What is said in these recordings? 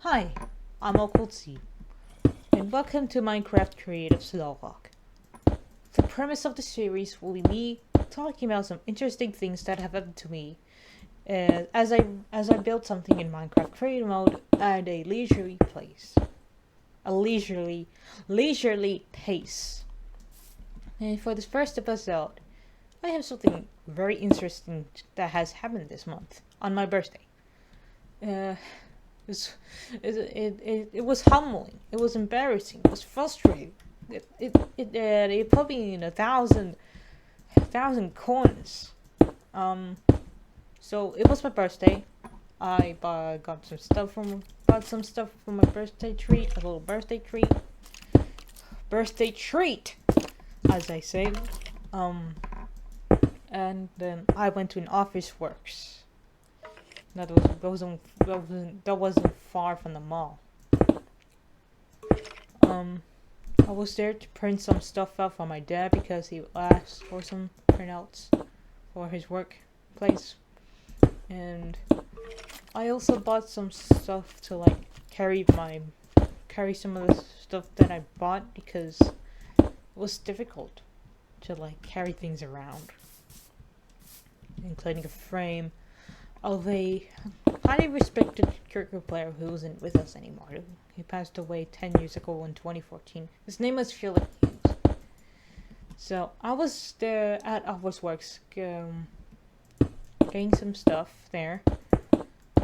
Hi, I'm Okultsi, and welcome to Minecraft Creative Slowlog. The premise of the series will be me talking about some interesting things that have happened to me as I build something in Minecraft Creative Mode at a leisurely pace. A leisurely pace. And for this first episode, I have something very interesting that has happened this month on my birthday. Uh, It, it was humbling. It was embarrassing. It was frustrating. It put me in a thousand coins. Um, so it was my birthday. I bought some stuff for my birthday treat, a little birthday treat, as I say. Um, and then I went to an office works. That wasn't far from the mall. Um, I was there to print some stuff out for my dad because he asked for some printouts for his workplace, and I also bought some stuff to carry some of the stuff that I bought because it was difficult to carry things around, including a frame of a highly respected cricket player who isn't with us anymore. He passed away 10 years ago in 2014. His name was Philip Hughes. So I was there at Office Works getting some stuff there.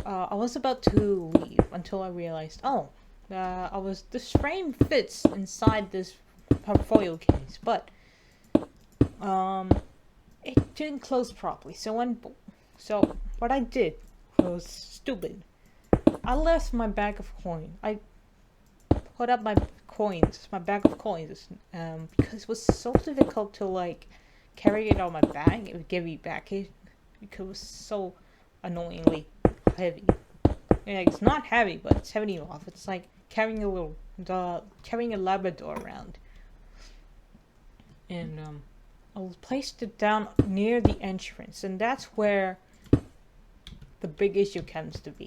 I was about to leave until I realized, this frame fits inside this portfolio case, but it didn't close properly. So what I did was stupid. I left my bag of coins. I put up my bag of coins, because it was so difficult to carry it on my back. It would give me backache because it was so annoyingly heavy. Yeah, it's not heavy, but it's heavy enough. It's like carrying a Labrador around. And I placed it down near the entrance, and that's where the big issue comes to be.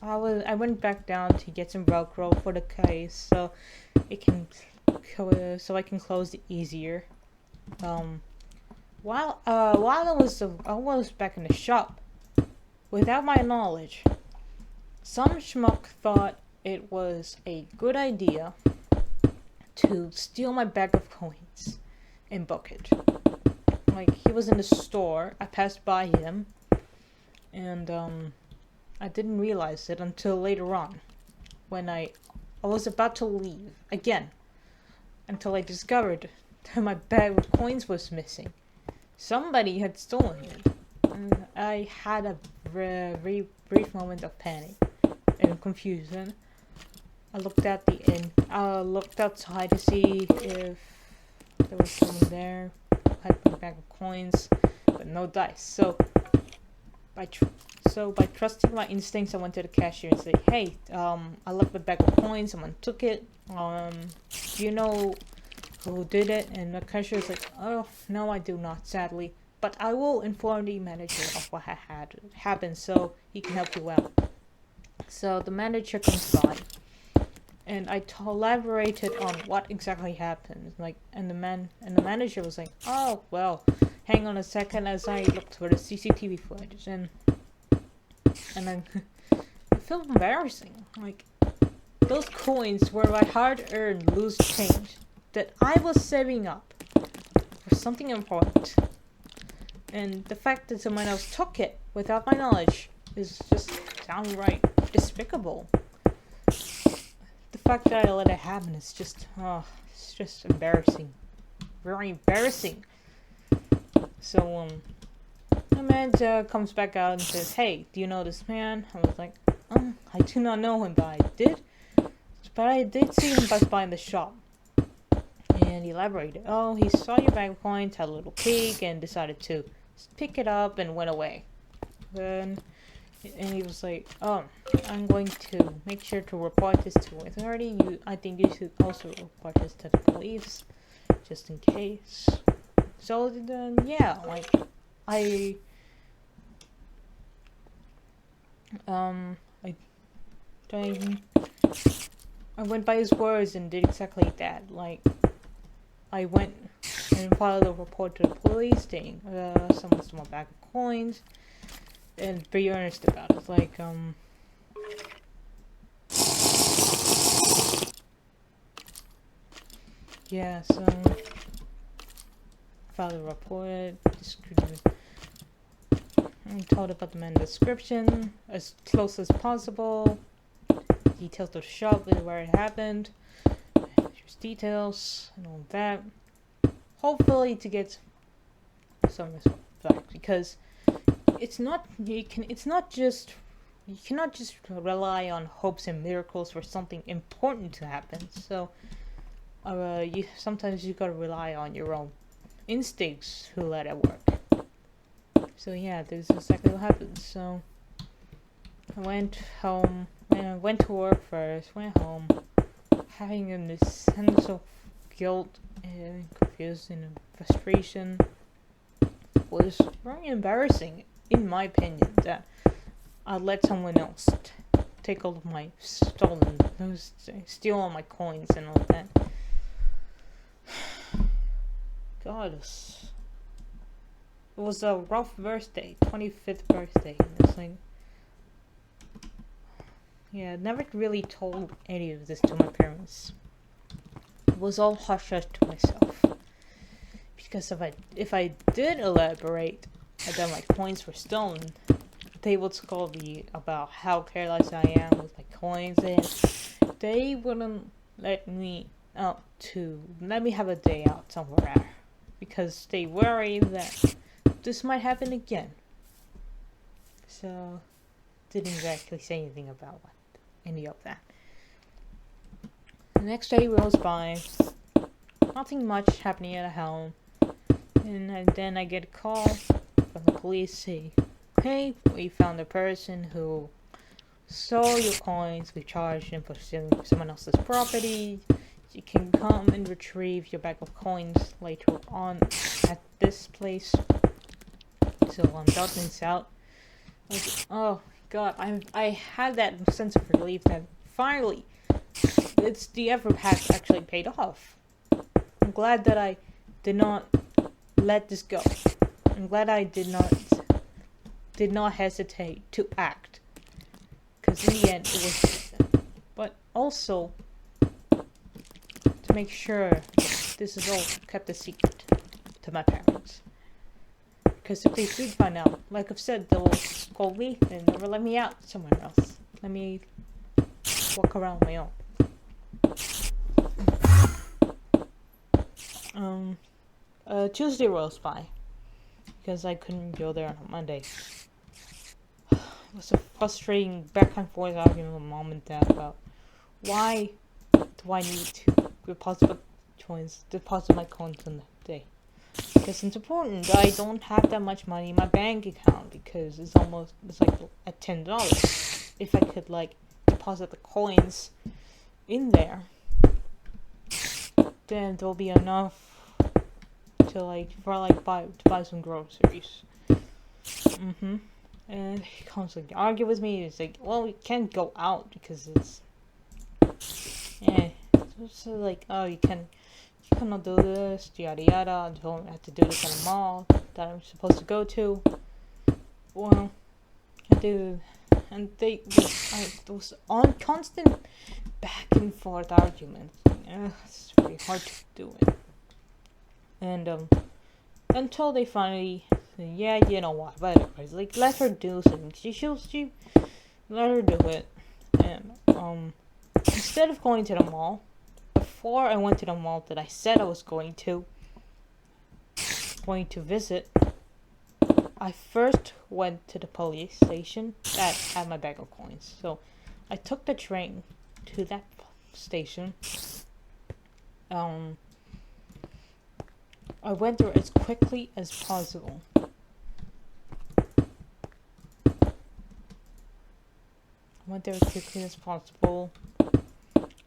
I went back down to get some Velcro for the case so I can close it easier. While I was back in the shop, without my knowledge, some schmuck thought it was a good idea to steal my bag of coins and book it. He was in the store. I passed by him. And I didn't realize it until later on, when I was about to leave again, until I discovered that my bag of coins was missing. Somebody had stolen it, and I had a very brief moment of panic and confusion. I looked outside to see if there was someone there. I had my bag of coins, but no dice. So by trusting my instincts, I went to the cashier and said, "Hey, I left the bag of coins. Someone took it. Do you know who did it?" And the cashier was like, "Oh, no, I do not, sadly. But I will inform the manager of what had happened so he can help you out." So the manager comes by, and I elaborated on what exactly happened. And the manager was like, "Oh, well, hang on a second," as I looked for the CCTV footage, and I it felt embarrassing. Those coins were my hard-earned loose change that I was saving up for something important. And the fact that someone else took it without my knowledge is just downright despicable. The fact that I let it happen is it's just embarrassing. Very embarrassing. So, the man comes back out and says, "Hey, do you know this man?" I was like, "I do not know him, but I did see him pass by in the shop." And he elaborated, "Oh, he saw your bag of coins, had a little peek, and decided to pick it up and went away." And he was like, "Oh, I'm going to make sure to report this to authority. I think you should also report this to the police, just in case." So then, yeah, I I went by his words and did exactly that. Like, I went and filed a report to the police saying, someone stole my bag of coins, and be earnest about it. Like, yeah, so, filed a report, I'm told about the man's description, as close as possible, details of the shop, where it happened, details, and all that. Hopefully to get some back, because you cannot just rely on hopes and miracles for something important to happen. So, sometimes you gotta rely on your own instincts to let it work. So yeah, this is exactly what happened. So I went home, and I went to work first, went home, having this sense of guilt and confusion and frustration. Was very embarrassing, in my opinion, that I let someone else take all of my steal all my coins and all that. God, it was a rough birthday, 25th birthday, and it's like, yeah, I never really told any of this to my parents. It was all hush-hush to myself. Because if I did elaborate that my coins were stolen, they would scold me about how careless I am with my coins, and they wouldn't let me have a day out somewhere, because they worry that this might happen again. So, didn't exactly say anything about any of that. The next day rolls by, nothing much happening at home, and then I get a call from the police saying, "Hey, we found a person who stole your coins. We charged him for stealing someone else's property. You can come and retrieve your bag of coins later on at this place." So I'm dotting this out. Like, oh god, I had that sense of relief that finally the effort has actually paid off. I'm glad that I did not let this go. I'm glad I did not hesitate to act, because in the end it was, but also to make sure this is all kept a secret to my parents, because if they did find out, like I've said, they'll scold me and never let me out somewhere else. Let me walk around on my own. Tuesday rolls by, because I couldn't go there on Monday. It was a frustrating back and forth argument with mom and dad about why do I need to deposit my coins on that day. Because it's important. I don't have that much money in my bank account, because it's like at $10. If I could deposit the coins in there, then there'll be enough to buy some groceries. And he constantly argue with me. He's like, "Well, we can't go out because it's so like, oh, you cannot do this, yada yada. I don't have to do this in a mall that I'm supposed to go to." Well, I do, and it was on constant back and forth arguments. It's really hard to do it. And until they finally said, "Yeah, you know what, whatever, like, let her do something. She let her do it." And instead of going to the mall, before I went to the mall that I said I was going to visit, I first went to the police station that had my bag of coins. So I took the train to that station. I went there as quickly as possible.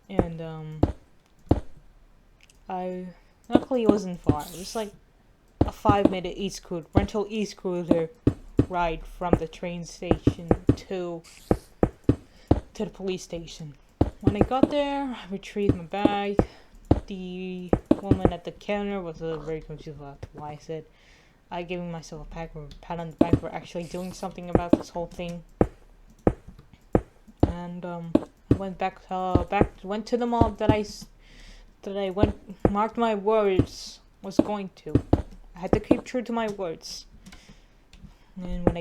And luckily it wasn't far. It was like a 5-minute rental e-scooter ride from the train station to to the police station. When I got there, I retrieved my bag. The woman at the counter was very confused about why I said I giving myself a pat on the back for actually doing something about this whole thing. And I went went to the mall that I marked my words was going to. I had to keep true to my words. And when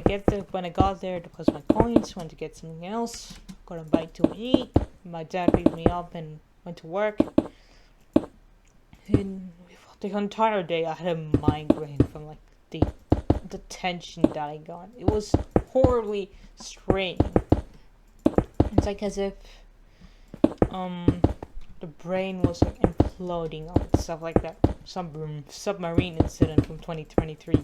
I got there to post my coins, went to get something else, got a bite to eat. My dad picked me up and went to work. And the entire day I had a migraine from like the tension that I got. It was horribly straining. It's like as if the brain was like imploding on itself, like that submarine incident from 2023.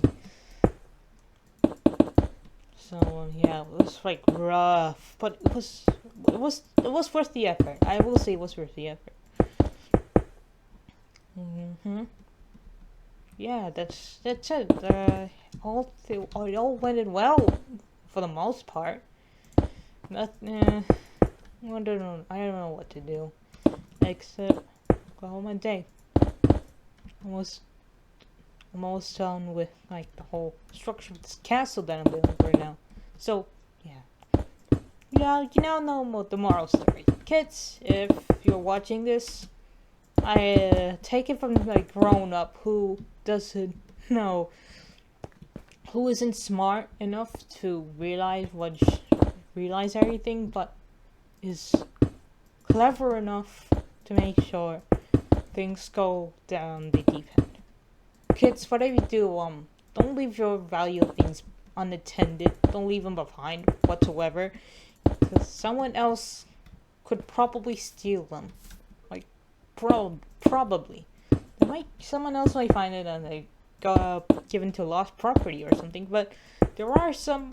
So yeah, it was like rough, but it was worth the effort. I will say it was worth the effort. Yeah, that's it. It all went well for the most part. I don't know what to do except go home and day. Almost done with like the whole structure of this castle that I'm building right now. So you now know the moral story, kids. If you're watching this, I take it from a grown up who doesn't know, who isn't smart enough to realize everything, but is clever enough to make sure things go down the deep end. Kids, whatever you do, don't leave your valuable things unattended. Don't leave them behind whatsoever, because someone else could probably steal them. Like, probably. Someone else might find it and they got given to lost property or something. But there are some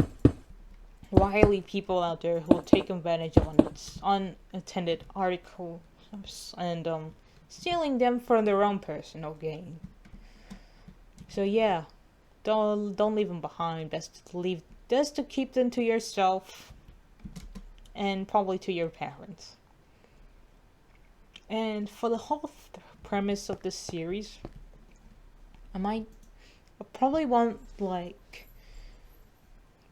wily people out there who will take advantage of unattended articles and stealing them for their own personal gain. So yeah, don't leave them behind. Best to keep them to yourself, and probably to your parents. And for the whole premise of this series, I probably won't like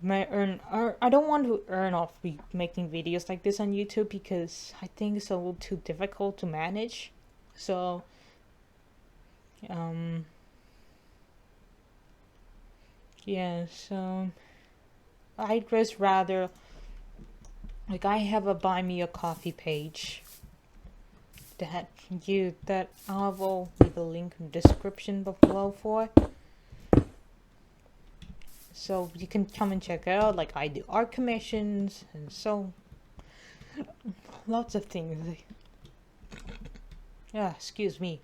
I don't want to earn off making videos like this on YouTube, because I think it's a little too difficult to manage. So yeah, so I'd just rather, like, I have a buy me a coffee page that I will leave a link in the description below for, so you can come and check it out. Like, I do art commissions and so lots of things. Yeah, excuse me,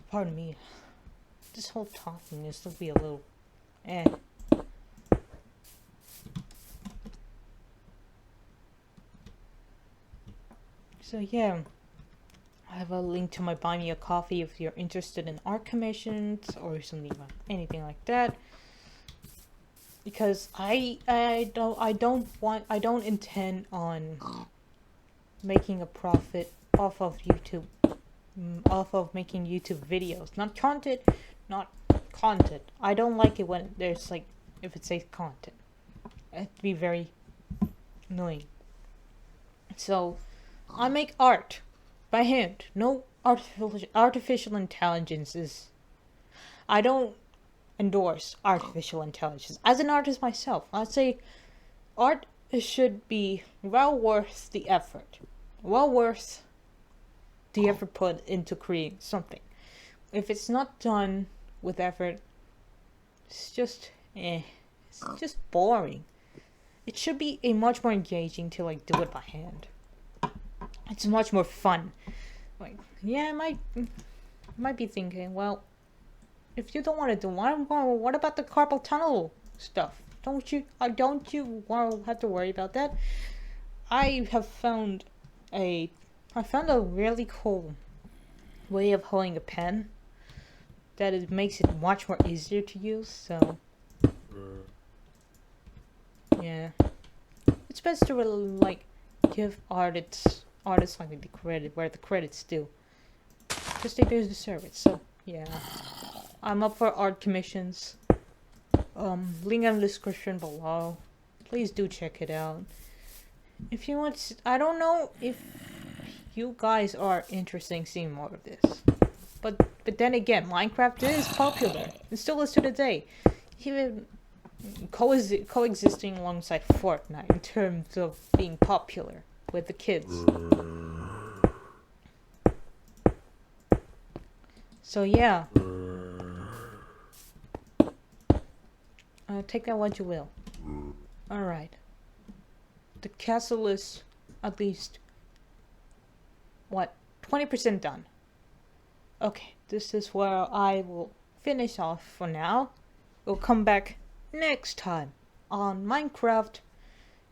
pardon me, this whole talking is to be a little So yeah, I have a link to my buy me a coffee if you're interested in art commissions or something like anything like that. Because I don't intend on making a profit off of YouTube, off of making YouTube videos. Not content. I don't like it when there's like, if it says content. It'd be very annoying. So I make art by hand. No artificial intelligence. I don't endorse artificial intelligence. As an artist myself, I'd say art should be well worth the effort. Well worth the effort put into creating something. If it's not done with effort, it's just boring. It should be much more engaging to like do it by hand. It's much more fun. Like, yeah, I might be thinking, well, if you don't want to do what about the carpal tunnel stuff? Don't you have to worry about that? I found a really cool way of holding a pen that it makes it much more easier to use. So yeah, it's best to give artists like the credit where the credit's due. Because they deserve it. So yeah, I'm up for art commissions. Link in the description below. Please do check it out. If you want, I don't know if you guys are interested in seeing more of this, but then again, Minecraft is popular. It still is to the day, even coexisting alongside Fortnite in terms of being popular with the kids. So yeah, take that what you will. All right. The castle is at least, what, 20% done. Okay, this is where I will finish off for now. We'll come back next time on Minecraft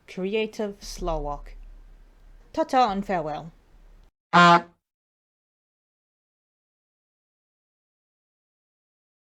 Creative Slow Walk. Ta-ta and farewell.